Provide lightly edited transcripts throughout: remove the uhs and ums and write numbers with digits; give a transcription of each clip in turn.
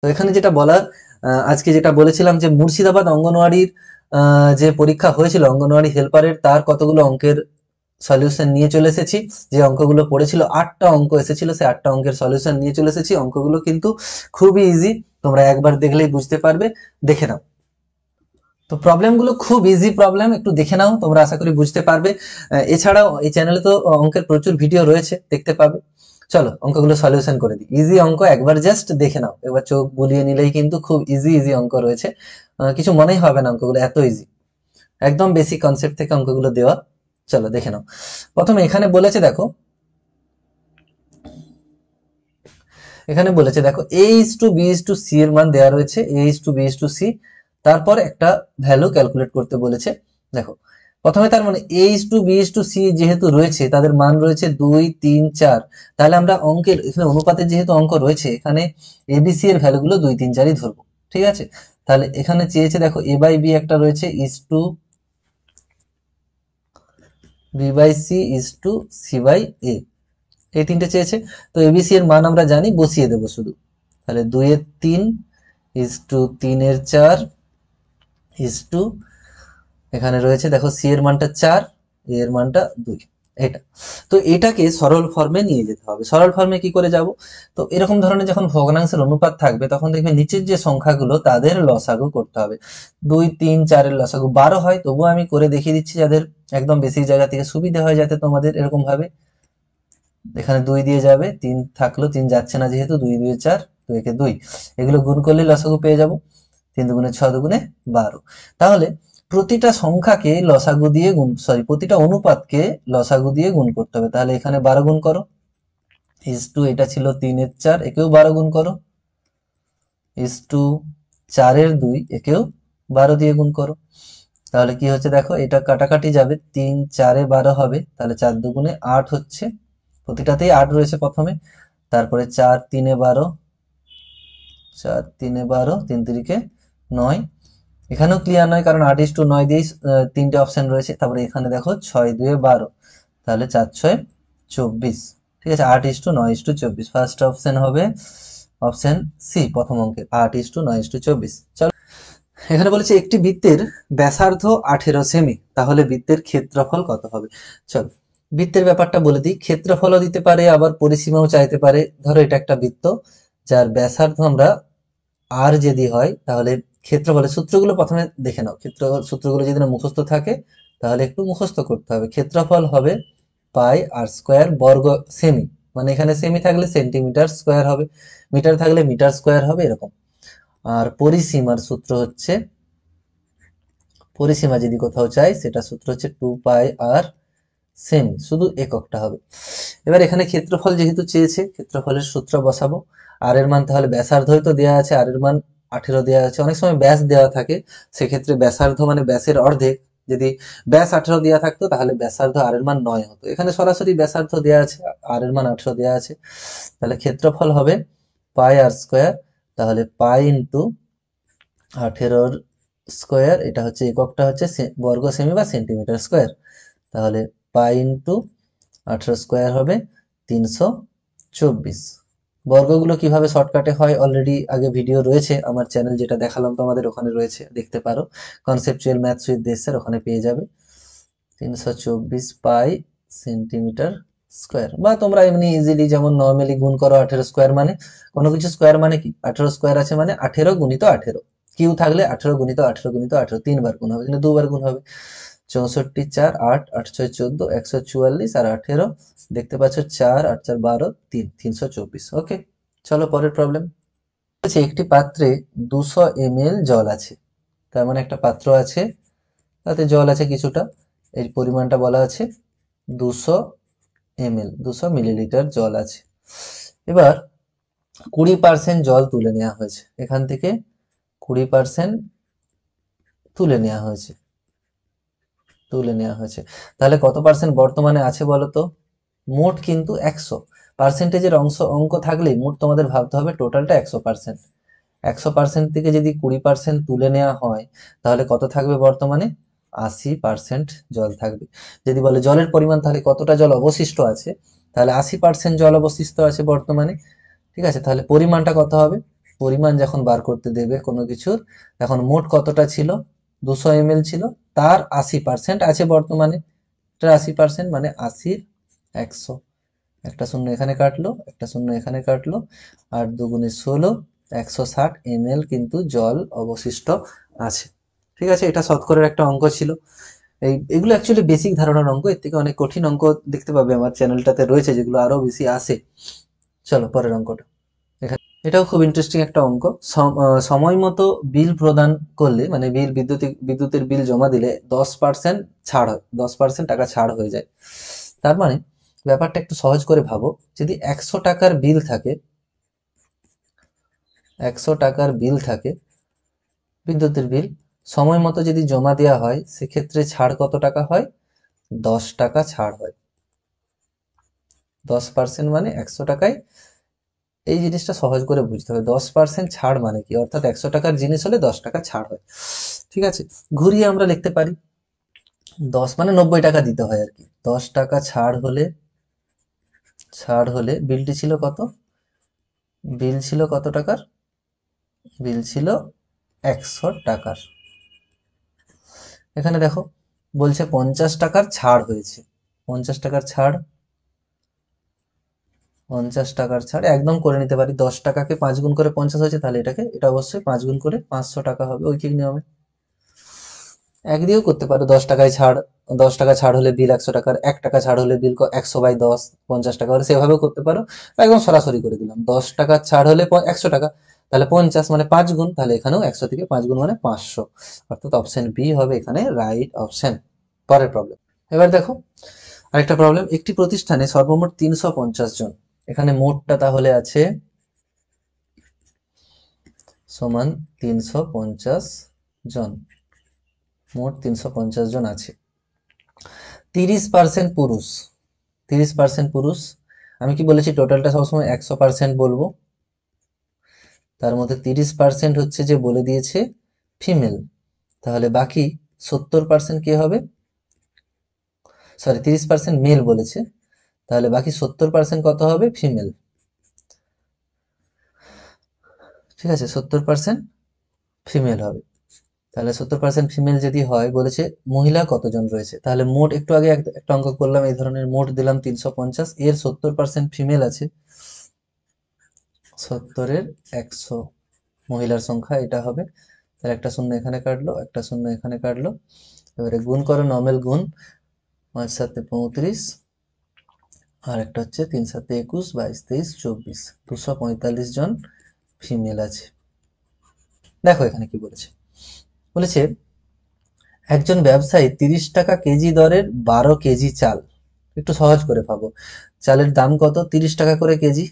তো এখানে যেটা বলার, আজকে যেটা বলেছিলাম যে মুর্শিদাবাদ অঙ্গনওয়াড়ির যে পরীক্ষা হয়েছিল অঙ্গনওয়াড়ি হেল্পারের, তার কতগুলো অঙ্কের সলিউশন নিয়ে চলে এসেছি। যে অঙ্কগুলো পড়েছিল 8টা অঙ্ক এসেছিল, সেই 8টা অঙ্কের সলিউশন নিয়ে চলে এসেছি। অঙ্কগুলো কিন্তু খুবই ইজি, তোমরা একবার দেখলেই বুঝতে পারবে, দেখে নাও। তো প্রবলেমগুলো খুব ইজি প্রবলেম, একটু দেখে নাও, তোমরা আশা করি বুঝতে পারবে। এছাড়াও এই চ্যানেলে তো অঙ্কের প্রচুর ভিডিও রয়েছে, দেখতে পাবে। চলো অঙ্কগুলো সলিউশন করে দিই। ইজি অঙ্ক, একবার জাস্ট দেখে নাও, একবার চোখ বুলিয়ে নিলেই কিন্তু খুব ইজি ইজি অঙ্ক রয়েছে। কিছু মনেই হবে না, অঙ্কগুলো এত ইজি, একদম বেসিক কনসেপ্ট থেকে অঙ্কগুলো দেওয়া। চলো দেখে নাও। প্রথমে এখানে বলেছে দেখো, এখানে বলেছে দেখো a is to b is to c এর মান দেওয়া রয়েছে, a is to b is to c, তারপর একটা ভ্যালু ক্যালকুলেট করতে বলেছে। দেখো প্রথমে তার মানে a is to b is to c যেহেতু রয়েছে, তাদের মান রয়েছে 2 3 4, তাহলে আমরা অঙ্কের এখানে অনুপাতের যেহেতু অঙ্ক রয়েছে, এখানে a b c এর ভ্যালুগুলো 2 3 4ই ধরবো, ঠিক আছে। তাহলে এখানে চেয়েছে দেখো a বাই b একটা রয়েছে, is to b by c is to c by a, এই তিনটে চেয়েছে। তো এবিসি এর মান আমরা জানি, বসিয়ে দেবো শুধু। তাহলে 2 এর 3 ইজ টু 3 এর 4 ইজ টু, এখানে রয়েছে দেখো সি এর মানটা 4, এ এর মানটা 2, এটা। তো এটাকে সরল ফর্মে নিয়ে যেতে হবে। সরল ফর্মে কি করে যাব? তো এরকম ধরনের যখন ভগ্নাংশের অনুপাত থাকবে, তখন দেখবে নিচের যে সংখ্যাগুলো তাদের লসাগু করতে হবে। 2 3 4 এর লসাগু 12 হয়, তবুও আমি করে দেখিয়ে দিচ্ছি যাদের একদম বেসিক জায়গা থেকে সুবিধা হয়, যাতে তোমাদের এরকম ভাবে এখানে 2 দিয়ে যাবে, 3 থাকলো, 3 যাচ্ছে না যেহেতু, 2 2 4, 2 একে 2, এগুলো গুণ করলে লসাগু পেয়ে যাব। 3 দুগুণে 6 দুগুণে 12। তাহলে প্রতিটা সংখ্যাকে লসাগু দিয়ে গুণ, সরি প্রতিটা অনুপাতকে লসাগু দিয়ে গুণ করতে হবে। তাহলে এখানে 12 গুণ করো, ইজ টু এটা ছিল 3 এর 4, একেও 12 গুণ করো, ইজ টু 4 এর 2, একেও 12 দিয়ে গুণ করো। তাহলে কি হচ্ছে দেখো, এটা কাটাকাটি যাবে, 3 4 এ 12 হবে, তাহলে 4 দুগুণে 8 হচ্ছে, প্রতিটাতেই 8 রয়েছে প্রথমে। তারপরে 4 3 এ 12, 4 3 এ 12, 3 তিরিকে 9, এখানেও ক্লিয়ার নয় কারণ 8 is to 9 দিয়েই তিনটে অপশন রয়েছে। তারপরে এখানে দেখো 6 2 এ 12, তাহলে 4 6 24, ঠিক আছে। 8 is to 9 is to 24, first option হবে অপশন সি প্রথম অঙ্কের, 8 is to 9 is to 24। চলো এখানে বলেছে একটি বৃত্তের ব্যাসার্ধ 18 সেমি, তাহলে বৃত্তের ক্ষেত্রফল কত হবে। চলো বৃত্তের ব্যাপারটা বলে দিই। ক্ষেত্রফলও দিতে পারে, আবার পরিসীমাও চাইতে পারে। ধরো এটা একটা বৃত্ত যার ব্যাসার্ধ আমরা আর যদি হয়, তাহলে ক্ষেত্রফলের সূত্রগুলো প্রথমে দেখে নাও। সূত্রগুলো যদি না মুখস্থ থাকে তাহলে একটু মুখস্থ করতে হবে। ক্ষেত্রফল হবে পাই আর স্কোয়ার বর্গ সেমি, মানে এখানে সেমি থাকলে সেন্টিমিটার স্কোয়ার হবে, মিটার থাকলে মিটার স্কোয়ার হবে, এরকম। আর পরিসীমার সূত্র হচ্ছে, পরিসীমা যদি কোথাও চাই সেটা সূত্র হচ্ছে 2 পাই আর সেমি, শুধু এককটা হবে। এবার এখানে ক্ষেত্রফল যেহেতু চেয়েছে, ক্ষেত্রফলের সূত্র বসাবো। আর এর মান তাহলে ব্যাসার্ধই তো দেওয়া আছে, আর এর মান 18 দেওয়া আছে। অনেক সময় ব্যাস দেওয়া থাকে, সেক্ষেত্রে ব্যাসার্ধ মানে ব্যাসের অর্ধেক, যদি ব্যাস 18 দেওয়া থাকতো তাহলে ব্যাসার্ধ আর এর মান 9 হতো। এখানে সরাসরি ব্যাসার্ধ দেওয়া আছে, আর এর মান 18 দেওয়া আছে, তাহলে ক্ষেত্রফল হবে পাই আর স্কোয়ার। তাহলে পাই ইন্টু 18 স্কোয়ার, এটা হচ্ছে এককটা হচ্ছে বর্গ সেমি বা সেন্টিমিটার স্কোয়ার। তাহলে পাই ইন্টু 18 স্কোয়ার হবে 324। বর্গগুলো কিভাবে শর্টকাটে হয় অলরেডি আগে ভিডিও রয়েছে আমার চ্যানেল, যেটা দেখালাম তোমাদের, ওখানে রয়েছে, দেখতে পারো। কনসেপচুয়াল ম্যাথস উইথ দেশের ওখানে পেয়ে যাবে। 324 পাই সেন্টিমিটার স্কোয়ার, বা তোমরা এমনি ইজিলি যেমন নর্মালি গুণ করো 18 স্কোয়ার মানে, কোনো কিছু স্কোয়ার মানে কি 18 স্কোয়ার আছে মানে 18 গুণিত 18, কিউ থাকলে 18 গুণিত 18 গুণিত 18 তিনবার গুণ হবে, কিন্তু দুবার গুণ হবে। 64 4 8 8 6 14 144 আর 18, দেখতে পাচ্ছ 4 8 4 12 3 324। ওকে, চলো পরের প্রবলেম। একটি পাত্রে 200 ml জল আছে, তার মানে একটা পাত্র আছে, তাতে জল আছে কিছুটা, এর পরিমাণটা বলা আছে 200 ml, 200 মিলিলিটার জল আছে। এবার 20% জল তুলে নেওয়া হয়েছে, এখান থেকে 20% তুলে নেওয়া হয়েছে, তুলে নেওয়া হয়েছে। তাহলে কত পার্সেন্ট বর্তমানে আছে বলো তো? মোট কিন্তু 100 পার্সেন্টেজের অঙ্ক থাকলেই মোট তোমাদের ভাবতে হবে টোটালটা 100%। 100% থেকে যদি 20% তুলে নেওয়া হয়, তাহলে কত থাকবে বর্তমানে? 80% জল থাকবে। যদি বলে জলের পরিমাণ, তাহলে কতটা জল অবশিষ্ট আছে, তাহলে 80% জল অবশিষ্ট আছে বর্তমানে, ঠিক আছে। তাহলে পরিমাণটা কত হবে? পরিমাণ যখন বার করতে দেবে কোনো কিছুর, এখন মোট কতটা ছিল, 200 ml ছিল, তার 80% আছে বর্তমানে, 80% মানে 80-র 100, একটা শূন্য এখানে কাটলো, একটা শূন্য এখানে কাটলো, 8×2 = 16, 160 ml কিন্তু জল অবশিষ্ট আছে। ঠিক আছে, এটা শতকরের একটা অঙ্ক ছিল। এগুলো অ্যাকচুয়ালি বেসিক ধারণার অঙ্ক, এর থেকে অনেক কঠিন অঙ্ক দেখতে পাবে আমার চ্যানেলটাতে রয়েছে, যেগুলো আরো বেশি আসে। চলো পরের অঙ্কটা। এটাও খুব ইন্টারেস্টিং একটা অঙ্ক। সময় মতো বিল প্রদান করলে, মানে বিদ্যুতের বিল জমা দিলে 10% ছাড় হয়, 10% টাকা ছাড় হয়ে যায়। তার মানে ব্যাপারটা একটু সহজ করে ভাবো, যদি 100 টাকার বিল থাকে, 100 টাকার বিল থাকে বিদ্যুতের বিল, সময় মতো যদি জমা দেওয়া হয়, সেক্ষেত্রে ছাড় কত টাকা হয়, 10 টাকা ছাড় হয়। 10% মানে 100 টাকায়, এই জিনিসটা সহজ করে বুঝতে হবে, 10% ছাড় মানে কি, অর্থাৎ 100 টাকার জিনিস হলে 10 টাকা ছাড় হয়। ঠিক আছে, ঘুরিয়ে আমরা লিখতে পারি, 10 মানে 90 টাকা দিতে হয় আর কি। 10 টাকা ছাড় হলে বিলটি ছিল কত, বিল ছিল কত টাকার, বিল ছিল 100 টাকার। এখানে দেখো বলছে 50 টাকার ছাড় হয়েছে, 50 টাকার ছাড়, 50 টাকার ছাড় একদম করে নিতে পারি, 10 টাকাকে 5 গুণ করে 50 হয়েছে, তাহলে এটা অবশ্যই 5 গুণ করে 500 টাকা হবে ঐকিক নিয়মে। একদিকেও করতে পারো, 10 টাকায় ছাড়, 10 টাকা ছাড় হলে বিল 100 টাকার, 1 টাকা ছাড় হলে বিল 100/10, 50 টাকা হলে সেভাবেও করতে পারো, বা একদম সরাসরি করে দিলাম, 10 টাকার ছাড় হলে 100 টাকা, তাহলে 50 মানে 5 গুণ, তাহলে এখানেও 100 থেকে 5 গুণ মানে 500, অর্থাৎ অপশন বি হবে এখানে রাইট অপশন। পরের প্রবলেম। এবার দেখো আরেকটা প্রবলেম, একটি প্রতিষ্ঠানে সর্বমোট 350 জন, এখানে মোটটা তাহলে আছে সমান 350 জন, মোট 350 জন আছে, 30% পুরুষ, 30% পুরুষ, আমি কি বলেছি টোটালটা সবসময় 100% বলবো, তার মধ্যে 30% হচ্ছে যে বলে দিয়েছে ফিমেল, তাহলে বাকি 70% কে হবে, সরি 30% মেল বলেছে, তাহলে বাকি 70% কত হবে, ফিমেল। ঠিক আছে, 70% ফিমেল হবে, তাহলে 70% ফিমেল যদি হয়, বলেছে মহিলা কতজন রয়েছে, তাহলে মোট একটু আগে একটা অঙ্ক করলাম এই ধরনের, মোট দিলাম 350, এর 70% ফিমেল আছে, 70-এর 100 মহিলার সংখ্যা এটা হবে, তাহলে একটা শূন্য এখানে কাটলো, একটা শূন্য এখানে কাটলো, এবারে গুণ করো, নর্মাল গুণ, 5×7 = 35, আর একটা হচ্ছে 3×7 = 21, 22, 23, 24, 245 জন ফিমেল আছে। দেখো এখানে কি বলেছে, বলেছে একজন ব্যবসায়ী 30 টাকা কেজি দরের 12 কেজি চাল, একটু সহজ করে ভাবো, চালের দাম কত, 30 টাকা করে কেজি,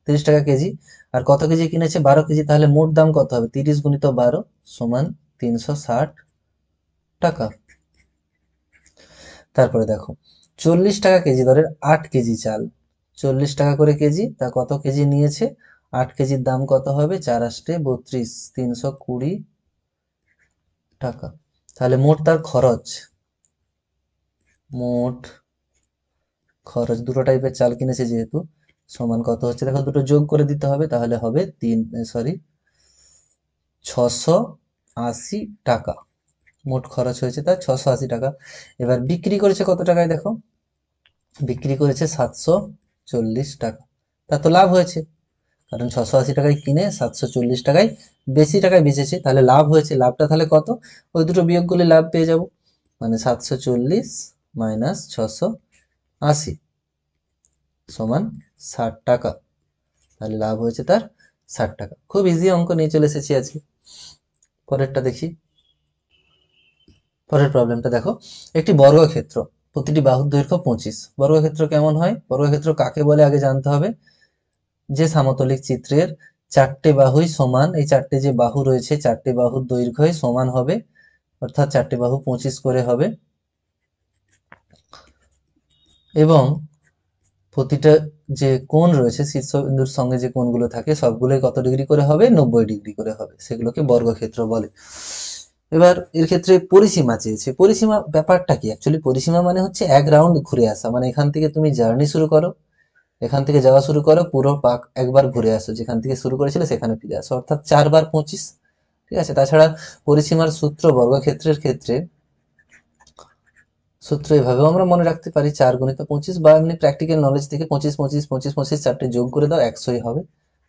30 টাকা কেজি, আর কত কেজি কিনেছে, 12 কেজি, তাহলে মোট দাম কত হবে, 30 × 12 সমান 360 টাকা। তারপরে দেখো 40 টাকা কেজি দরের 8 কেজি চাল, 40 টাকা করে কেজি, তা কত কেজি নিয়েছে, 8 কেজির দাম কত হবে, 4×8 = 32, 320 টাকা। তাহলে মোট তার খরচ, মোট খরচ, দুটো টাইপের চাল কিনেছে যেহেতু, সমান কত হচ্ছে, দেখো দুটো যোগ করে দিতে হবে, তাহলে হবে 680 টাকা, মোট খরচ হয়েছে তার 680 টাকা। এবার বিক্রি করেছে কত টাকায়, দেখো বিক্রি করেছে 740 টাকা, তার তো লাভ হয়েছে, কারণ 680 টাকায় কিনে 740 টাকায় বেশি টাকায় বেচেছে, তাহলে লাভ হয়েছে, লাভটা তাহলে কত, ওই দুটো বিয়োগ করলে লাভ পেয়ে যাব, মানে 740 - 680 সমান 60 টাকা, তাহলে লাভ হয়েছে তার 60 টাকা। খুব ইজি অঙ্ক নিয়ে চলে এসেছি আজকে। পরেরটা দেখি, পরের প্রবলেমটা দেখো, একটি বর্গক্ষেত্র, প্রতিটি বাহুর দৈর্ঘ্য 25, বর্গক্ষেত্র কেমন হয়, বর্গক্ষেত্র কাকে বলে আগে জানতে হবে, যে সামতলিক চিত্রের 4টে বাহুই সমান, এই 4টে যে বাহু রয়েছে 4টে বাহুর দৈর্ঘ্যই সমান হবে, অর্থাৎ 4টে বাহু 25 করে হবে, এবং প্রতিটা যে কোণ রয়েছে শীর্ষবিন্দুর সঙ্গে যে কোণগুলো থাকে সবগুলোই কত ডিগ্রি করে হবে, 90 ডিগ্রি করে হবে, সেগুলোকে বর্গক্ষেত্র বলে। এবার এর ক্ষেত্রে পরিসীমা চেয়েছে, ব্যাপারটা কি, অ্যাকচুয়ালি পরিসীমা মানে হচ্ছে এক রাউন্ড ঘুরে আসা, মানে এখান থেকে তুমি জার্নি শুরু করো, এখান থেকে যাওয়া শুরু করো, পুরো পাক একবার ঘুরে আসো, যেখান থেকে শুরু করেছিলে সেখানে ফিরে আসো, অর্থাৎ 4 বার 25। ঠিক আছে। তাছাড়া পরিসীমার সূত্র বর্গক্ষেত্রের ক্ষেত্রে সূত্র এভাবেও আমরা মনে রাখতে পারি, 4 × 25, বা এমনি প্র্যাকটিক্যাল নলেজ থেকে 25 25 25 25 চারটে যোগ করে দাও, 100ই হবে,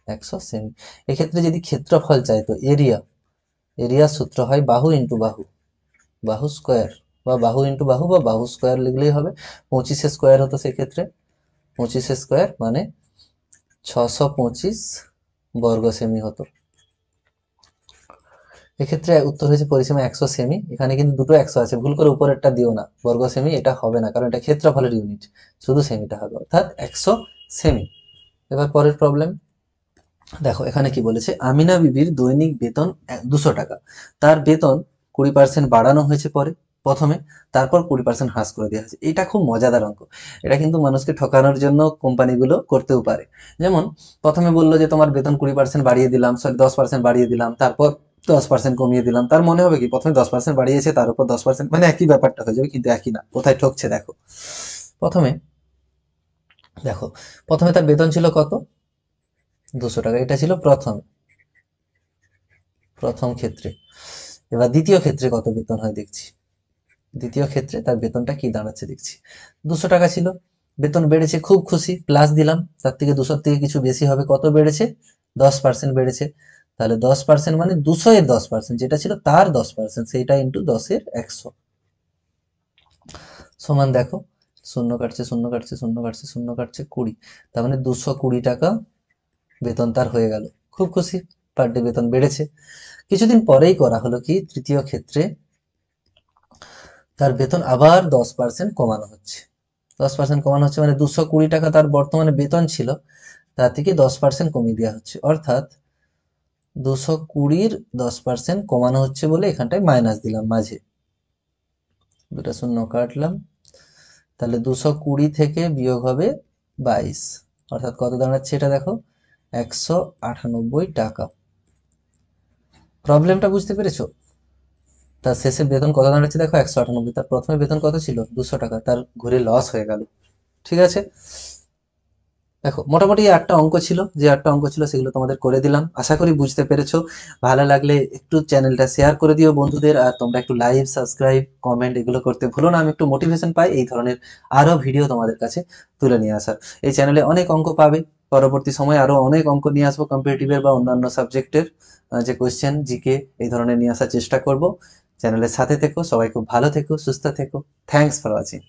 100 সেমি। এক্ষেত্রে যদি ক্ষেত্রফল চাই তো এরিয়া, এরিয়ার সূত্র হয় বাহু ইন্টু বাহু, বাহু স্কোয়ার, বা বাহু ইন্টু বাহু, বা বাহু স্কোয়ার লিখলেই হবে। 25 স্কোয়ার হতো সেক্ষেত্রে, 25 স্কোয়ার মানে 625 বর্গ সেমি হতো। এক্ষেত্রে উত্তর হয়েছে পরিসীমা 100 সেমি। এখানে কিন্তু দুটো 100 আছে, ভুল করে উপরেরটা দিও না, বর্গ সেমি এটা হবে না, কারণ এটা ক্ষেত্রফলের ইউনিট, শুধু সেমিটা হবে, অর্থাৎ 100 সেমি। এবার পরের প্রবলেম দেখো, এখানে কি বলেছে, আমিনা বিবির দৈনিক বেতন 200 টাকা, তার বেতন 20% বাড়ানো হয়েছে পরে, প্রথমে, তারপর 20% হ্রাস করে দেওয়া হয়েছে। এটা খুব মজাদার অঙ্ক। এটা কিন্তু মানুষকে ঠকানোর জন্য কোম্পানিগুলো করতেও পারে। যেমন প্রথমে বললো যে তোমার বেতন 20% বাড়িয়ে দিলাম, সরি 10% বাড়িয়ে দিলাম, তারপর 10% কমিয়ে দিলাম। তার মনে হবে কি প্রথমে 10% বাড়িয়েছে, তার উপর 10%, মানে একই ব্যাপারটা হয়ে যাবে, কিন্তু একই না। কোথায় ঠকছে দেখো, প্রথমে দেখো, প্রথমে তার বেতন ছিল কত, 200 টাকা, এটা ছিল প্রথম প্রথম ক্ষেত্রে। এবার দ্বিতীয় ক্ষেত্রে কত বেতন হয় দেখছি, দ্বিতীয় ক্ষেত্রে তার বেতনটা কি দাঁড়াচ্ছে দেখছি, 200 টাকা ছিল, বেতন বেড়েছে, খুব খুশি, প্লাস দিলাম, তার থেকে 200 থেকে কিছু বেশি হবে, কত বেড়েছে, 10% বেড়েছে। তাহলে 10% মানে 200 এর 10%, যেটা ছিল তার 10%, সেইটা ইন্টু 10 এর 100 সমান দেখো, শূন্য কাটছে শূন্য কাটছে শূন্য কাটছে শূন্য কাটছে 20, তার মানে 220 টাকা বেতন তার হয়ে গেল, খুব খুশি, পার ডে বেতন বেড়েছে। কিছুদিন পরেই করা হলো কি, তৃতীয় ক্ষেত্রে তার বেতন আবার 10% কমানো হচ্ছে, 10% কমানো হচ্ছে মানে 220 টাকা তার বর্তমানে বেতন ছিল, তার থেকে 10% কমিয়ে দেওয়া হচ্ছে, অর্থাৎ 220-র 10% কমানো হচ্ছে বলে এখানটায় মাইনাস দিলাম মাঝে, দুটা শূন্য কাটলাম, তাহলে 220 থেকে বিয়োগ হবে 22, অর্থাৎ কত দাঁড়াচ্ছে এটা দেখো, 198 টাকা। প্রবলেমটা বুঝতে পেরেছো? তার শেষে বেতন কত দাঁড়াচ্ছে দেখো, 198। তার প্রথমে বেতন কত ছিল, 200 টাকা, তার ঘুরে লস হয়ে গেল। ঠিক আছে। দেখো মোটামুটি এই 8টা অঙ্ক ছিল, যে 8টা অঙ্ক ছিল সেগুলো তোমাদের করে দিলাম, আশা করি বুঝতে পেরেছো। ভালো লাগলে একটু চ্যানেলটা শেয়ার করে দিও বন্ধুদের, আর তোমরা একটু লাইক সাবস্ক্রাইব কমেন্ট এগুলো করতে ভুলো না, আমি একটু মোটিভেশন পাই এই ধরনের আরো ভিডিও তোমাদের কাছে তুলে নিয়ে আসার। এই চ্যানেলে অনেক অঙ্ক পাবে, পরবর্তী সময়ে আরো অনেক অঙ্ক নিয়ে আসবো, কম্পিটিটিভের বা অন্যান্য সাবজেক্টের যে কোয়েশ্চেন জিকে এই ধরনের নিয়ে আসার চেষ্টা করব। চ্যানেলের সাথে থেকো, সবাই খুব ভালো থেকো, সুস্থ থেকো। Thanks for watching.